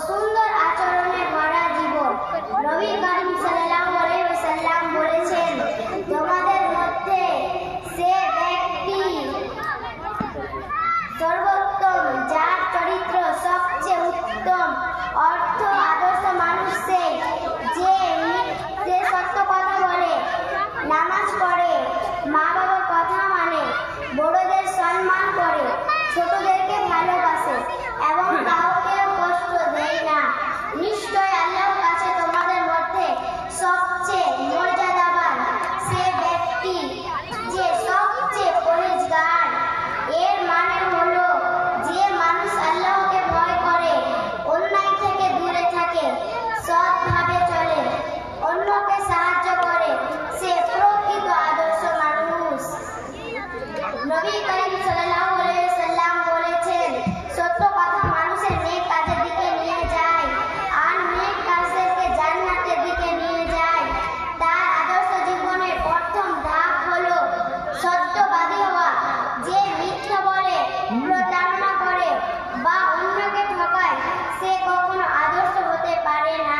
সুন্দর আচরণে ভরা জীবন। নবী করিম সাল্লাল্লাহু আলাইহি ওয়াসাল্লাম বলেছেন, তোমাদের মধ্যে সে ব্যক্তি সর্বোত্তম যার চরিত্র সবচেয়ে উত্তম, অর্থ আদর্শ মানুষ সে যে সত্য কথা বলে, নামাজ পড়ে, মা বাবার কথা মানে, বড়দের সম্মান করে, ছোটদেরকে ভালোবাসে এবং কাউকেও কষ্ট দেয় না। নিশ্চয় আল্লাহর কাছে তোমাদের মধ্যে সবচেয়ে মর্যাদাবান সে ব্যক্তি যে সবচেয়ে পরহেজগার। এর মানে হলো যে মানুষ আল্লাহকে ভয় করে, অন্যায় থেকে দূরে থাকে, সৎভাবে চলে, অন্যকে সাহায্য করে, সে প্রকৃত আদর্শ মানুষ। নবী করিম সাল্লাল্লাহু আলাইহি ওয়াসাল্লাম বলেছেন, সত্য কথা মানুষের নেক কাজের দিকে নিয়ে যায় আর নেক কাজদেরকে জান্নাতের দিকে নিয়ে যায়। তার আদর্শ জীবনের প্রথম ধাপ হলো সত্যবাদী হওয়া। যে মিথ্যা বলে, প্রতারণা করে বা অন্যকে ঠকায় সে কখনো আদর্শ হতে পারে না।